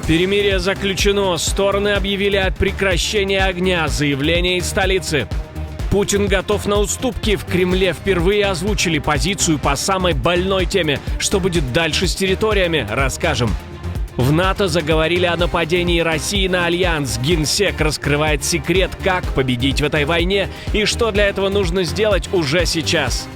Перемирие заключено, стороны объявили о прекращении огня, заявление из столицы. Путин готов на уступки. В Кремле впервые озвучили позицию по самой больной теме. Что будет дальше с территориями, расскажем. В НАТО заговорили о нападении России на Альянс. Генсек раскрывает секрет, как победить в этой войне и что для этого нужно сделать уже сейчас.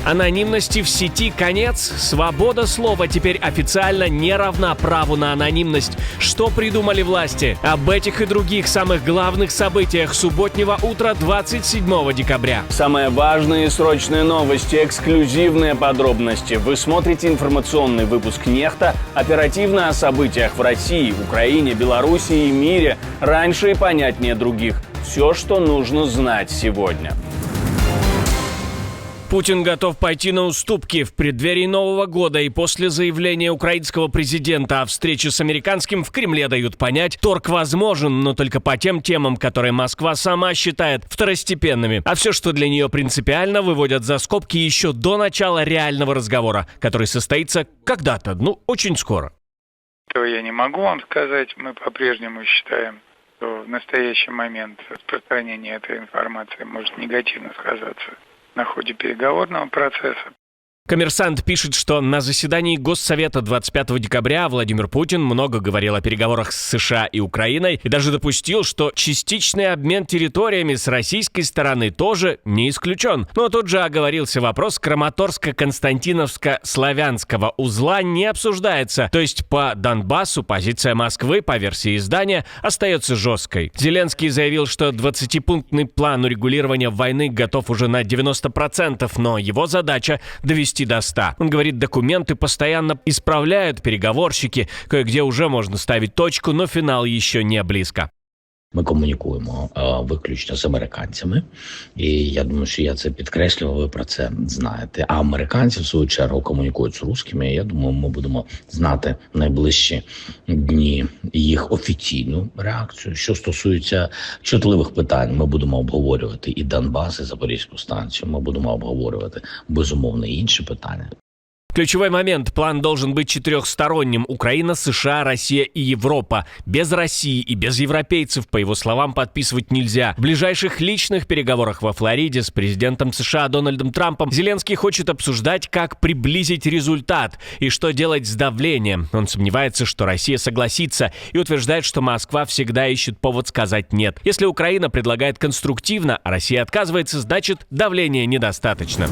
Анонимности в сети конец. Свобода слова теперь официально не равна праву на анонимность. Что придумали власти? Об этих и других самых главных событиях субботнего утра 27 декабря. Самые важные и срочные новости, эксклюзивные подробности. Вы смотрите информационный выпуск «Нехта». Оперативно о событиях в России, Украине, Белоруссии и мире. Раньше и понятнее других. Все, что нужно знать сегодня. Путин готов пойти на уступки в преддверии Нового года и после заявления украинского президента о встрече с американским в Кремле дают понять, торг возможен, но только по тем темам, которые Москва сама считает второстепенными. А все, что для нее принципиально, выводят за скобки еще до начала реального разговора, который состоится когда-то, очень скоро. Этого я не могу вам сказать. Мы по-прежнему считаем, что в настоящий момент распространение этой информации может негативно сказаться на ходе переговорного процесса. «Коммерсант» пишет, что на заседании Госсовета 25 декабря Владимир Путин много говорил о переговорах с США и Украиной и даже допустил, что частичный обмен территориями с российской стороны тоже не исключен. Но тут же оговорился вопрос Краматорско-Константиновско-Славянского узла не обсуждается. То есть по Донбассу позиция Москвы, по версии издания, остается жесткой. Зеленский заявил, что 20-пунктный план урегулирования войны готов уже на 90%, но его задача – довести до 100. Он говорит, документы постоянно исправляют переговорщики, кое-где уже можна ставить точку, но фінал ще не близько. Ми комунікуємо виключно з американцями, і я думаю, що я це підкреслював, ви про це знаєте. А американці, в свою чергу, комунікують з русскими, і я думаю, ми будемо знати в найближчі дні їх офіційну реакцію. Що стосується чутливих питань, ми будемо обговорювати і Донбас, і Запорізьку станцію, ми будемо обговорювати, безумовно, і інші питання. Ключевой момент. План должен быть четырехсторонним. Украина, США, Россия и Европа. Без России и без европейцев, по его словам, подписывать нельзя. В ближайших личных переговорах во Флориде с президентом США Дональдом Трампом Зеленский хочет обсуждать, как приблизить результат и что делать с давлением. Он сомневается, что Россия согласится и утверждает, что Москва всегда ищет повод сказать «нет». Если Украина предлагает конструктивно, а Россия отказывается, значит, давления недостаточно.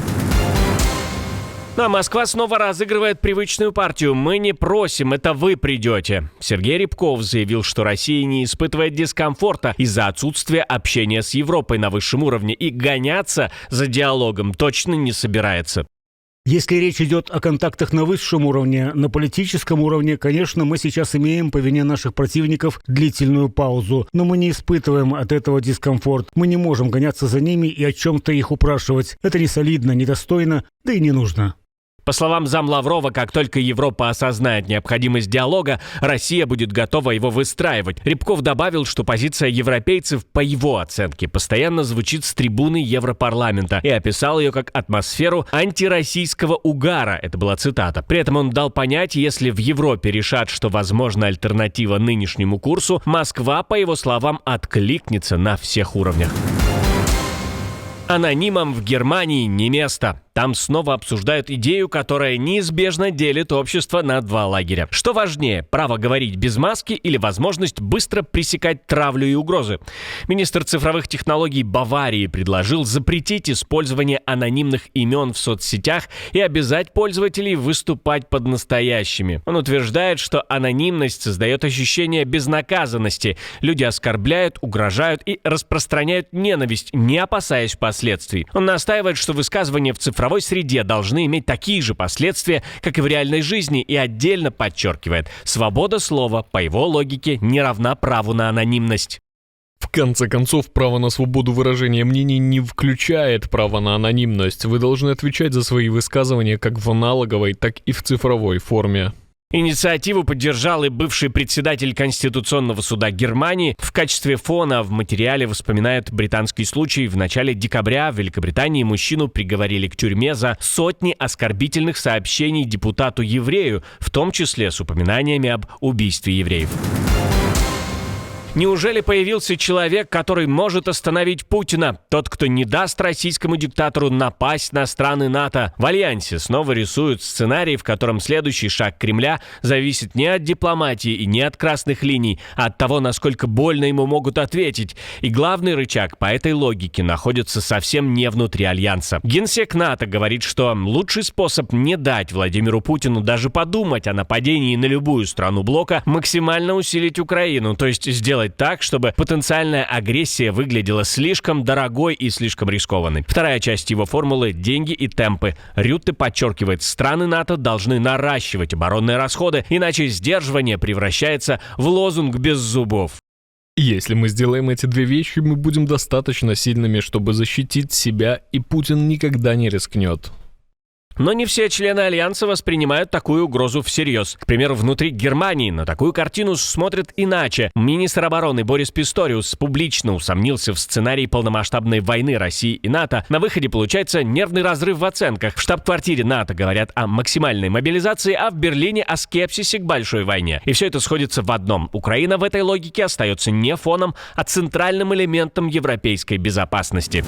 А Москва снова разыгрывает привычную партию. Мы не просим, это вы придете. Сергей Рябков заявил, что Россия не испытывает дискомфорта из-за отсутствия общения с Европой на высшем уровне и гоняться за диалогом точно не собирается. Если речь идет о контактах на высшем уровне, на политическом уровне, конечно, мы сейчас имеем по вине наших противников длительную паузу, но мы не испытываем от этого дискомфорт. Мы не можем гоняться за ними и о чем-то их упрашивать. Это не солидно, недостойно, да и не нужно. По словам зам Лаврова, как только Европа осознает необходимость диалога, Россия будет готова его выстраивать. Рябков добавил, что позиция европейцев, по его оценке, постоянно звучит с трибуны Европарламента и описал ее как атмосферу антироссийского угара. Это была цитата. При этом он дал понять, если в Европе решат, что возможна альтернатива нынешнему курсу, Москва, по его словам, откликнется на всех уровнях. Анонимам в Германии не место. Там снова обсуждают идею, которая неизбежно делит общество на два лагеря. Что важнее, право говорить без маски или возможность быстро пресекать травлю и угрозы? Министр цифровых технологий Баварии предложил запретить использование анонимных имен в соцсетях и обязать пользователей выступать под настоящими. Он утверждает, что анонимность создает ощущение безнаказанности. Люди оскорбляют, угрожают и распространяют ненависть, не опасаясь последствий. Он настаивает, что высказывания в цифровой среде должны иметь такие же последствия, как и в реальной жизни, и отдельно подчеркивает, свобода слова, по его логике, не равна праву на анонимность. В конце концов, право на свободу выражения мнений не включает право на анонимность. Вы должны отвечать за свои высказывания как в аналоговой, так и в цифровой форме. Инициативу поддержал и бывший председатель Конституционного суда Германии. В качестве фона в материале вспоминают британский случай. В начале декабря в Великобритании мужчину приговорили к тюрьме за сотни оскорбительных сообщений депутату-еврею, в том числе с упоминаниями об убийстве евреев. Неужели появился человек, который может остановить Путина? Тот, кто не даст российскому диктатору напасть на страны НАТО. В Альянсе снова рисуют сценарий, в котором следующий шаг Кремля зависит не от дипломатии и не от красных линий, а от того, насколько больно ему могут ответить. И главный рычаг по этой логике находится совсем не внутри Альянса. Генсек НАТО говорит, что лучший способ не дать Владимиру Путину даже подумать о нападении на любую страну блока — максимально усилить Украину, то есть сделать так, чтобы потенциальная агрессия выглядела слишком дорогой и слишком рискованной. Вторая часть его формулы — деньги и темпы. Рютте подчеркивает, страны НАТО должны наращивать оборонные расходы, иначе сдерживание превращается в лозунг без зубов. Если мы сделаем эти две вещи, мы будем достаточно сильными, чтобы защитить себя, и Путин никогда не рискнет. Но не все члены Альянса воспринимают такую угрозу всерьез. К примеру, внутри Германии на такую картину смотрят иначе. Министр обороны Борис Писториус публично усомнился в сценарии полномасштабной войны России и НАТО. На выходе получается нервный разрыв в оценках. В штаб-квартире НАТО говорят о максимальной мобилизации, а в Берлине о скепсисе к большой войне. И все это сходится в одном. Украина в этой логике остается не фоном, а центральным элементом европейской безопасности.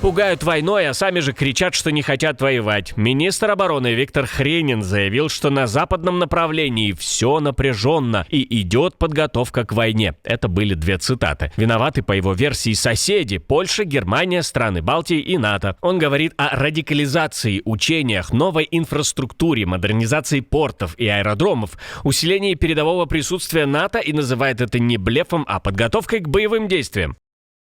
Пугают войной, а сами же кричат, что не хотят воевать. Министр обороны Виктор Хренин заявил, что на западном направлении все напряженно и идет подготовка к войне. Это были две цитаты. Виноваты, по его версии, соседи: Польша, Германия, страны Балтии и НАТО. Он говорит о радикализации, учениях, новой инфраструктуре, модернизации портов и аэродромов, усилении передового присутствия НАТО и называет это не блефом, а подготовкой к боевым действиям.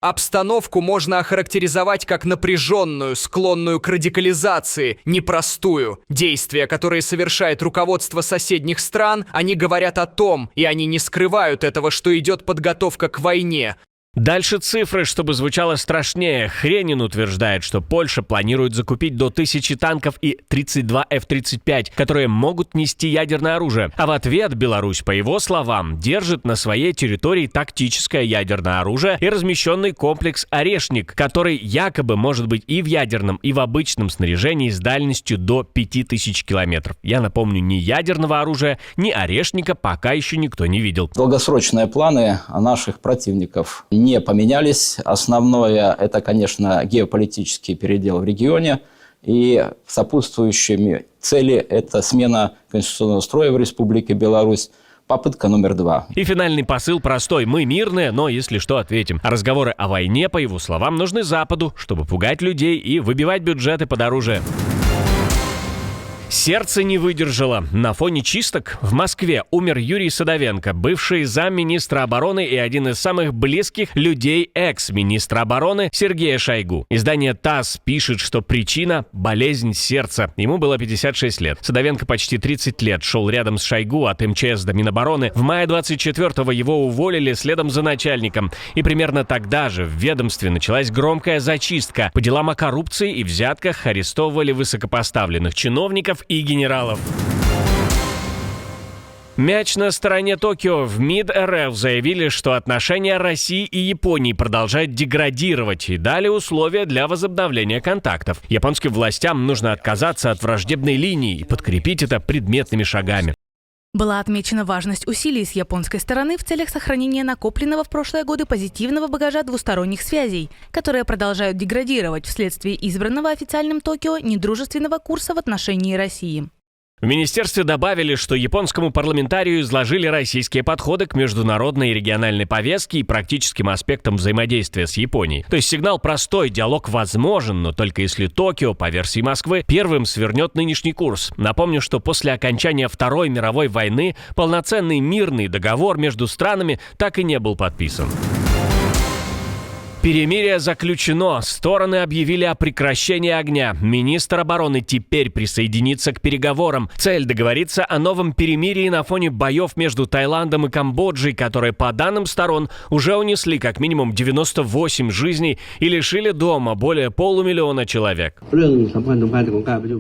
Обстановку можно охарактеризовать как напряженную, склонную к радикализации, непростую. Действия, которые совершает руководство соседних стран, они говорят о том, и они не скрывают этого, что идет подготовка к войне. Дальше цифры, чтобы звучало страшнее. Хренин утверждает, что Польша планирует закупить до 1000 танков и 32 F-35, которые могут нести ядерное оружие. А в ответ Беларусь, по его словам, держит на своей территории тактическое ядерное оружие и размещенный комплекс «Орешник», который якобы может быть и в ядерном, и в обычном снаряжении с дальностью до 5000 километров. Я напомню, ни ядерного оружия, ни «Орешника» пока еще никто не видел. Долгосрочные планы наших противников не поменялись. Основное – это, конечно, геополитический передел в регионе. И сопутствующими цели – это смена конституционного строя в Республике Беларусь. Попытка номер 2. И финальный посыл простой. Мы мирные, но если что, ответим. А разговоры о войне, по его словам, нужны Западу, чтобы пугать людей и выбивать бюджеты под оружие. Сердце не выдержало. На фоне чисток в Москве умер Юрий Садовенко, бывший замминистра обороны и один из самых близких людей экс-министра обороны Сергея Шойгу. Издание ТАСС пишет, что причина – болезнь сердца. Ему было 56 лет. Садовенко почти 30 лет шел рядом с Шойгу от МЧС до Минобороны. В мае 24-го его уволили следом за начальником. И примерно тогда же в ведомстве началась громкая зачистка. По делам о коррупции и взятках арестовывали высокопоставленных чиновников и генералов. Мяч на стороне Токио. В МИД РФ заявили, что отношения России и Японии продолжают деградировать и дали условия для возобновления контактов. Японским властям нужно отказаться от враждебной линии и подкрепить это предметными шагами. Была отмечена важность усилий с японской стороны в целях сохранения накопленного в прошлые годы позитивного багажа двусторонних связей, которые продолжают деградировать вследствие избранного официальным Токио недружественного курса в отношении России. В министерстве добавили, что японскому парламентарию изложили российские подходы к международной и региональной повестке и практическим аспектам взаимодействия с Японией. То есть сигнал простой: диалог возможен, но только если Токио, по версии Москвы, первым свернет нынешний курс. Напомню, что после окончания Второй мировой войны полноценный мирный договор между странами так и не был подписан. Перемирие заключено, стороны объявили о прекращении огня. Министр обороны теперь присоединится к переговорам. Цель — договориться о новом перемирии на фоне боев между Таиландом и Камбоджей, которые, по данным сторон, уже унесли как минимум 98 жизней и лишили дома более 500 000 человек.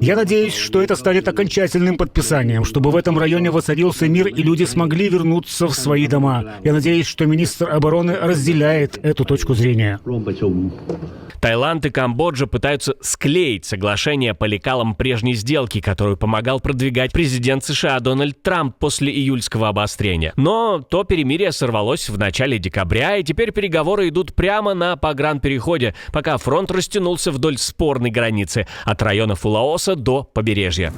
Я надеюсь, что это станет окончательным подписанием, чтобы в этом районе воцарился мир и люди смогли вернуться в свои дома. Я надеюсь, что министр обороны разделяет эту точку зрения. Таиланд и Камбоджа пытаются склеить соглашение по лекалам прежней сделки, которую помогал продвигать президент США Дональд Трамп после июльского обострения. Но то перемирие сорвалось в начале декабря, и теперь переговоры идут прямо на погранпереходе, пока фронт растянулся вдоль спорной границы от районов Лаоса до побережья.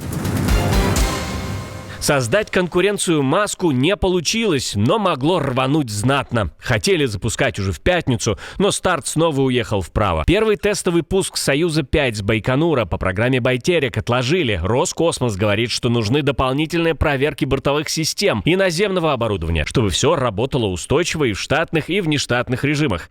Создать конкуренцию Маску не получилось, но могло рвануть знатно. Хотели запускать уже в пятницу, но старт снова уехал вправо. Первый тестовый пуск «Союза-5» с Байконура по программе «Байтерек» отложили. Роскосмос говорит, что нужны дополнительные проверки бортовых систем и наземного оборудования, чтобы все работало устойчиво и в штатных, и в нештатных режимах.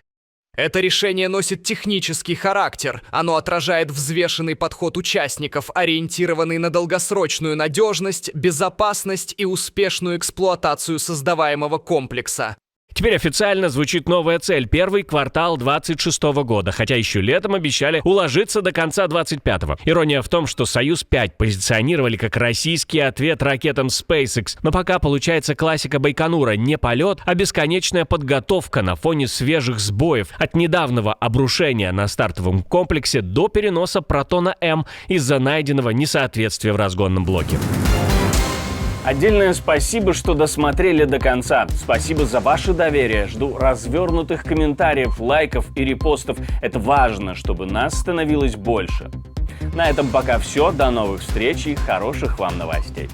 Это решение носит технический характер. Оно отражает взвешенный подход участников, ориентированный на долгосрочную надежность, безопасность и успешную эксплуатацию создаваемого комплекса. Теперь официально звучит новая цель – первый квартал 2026 года, хотя еще летом обещали уложиться до конца 2025-го. Ирония в том, что «Союз-5» позиционировали как российский ответ ракетам SpaceX, но пока получается классика Байконура – не полет, а бесконечная подготовка на фоне свежих сбоев, от недавнего обрушения на стартовом комплексе до переноса Протона-М из-за найденного несоответствия в разгонном блоке. Отдельное спасибо, что досмотрели до конца. Спасибо за ваше доверие. Жду развернутых комментариев, лайков и репостов. Это важно, чтобы нас становилось больше. На этом пока все. До новых встреч и хороших вам новостей.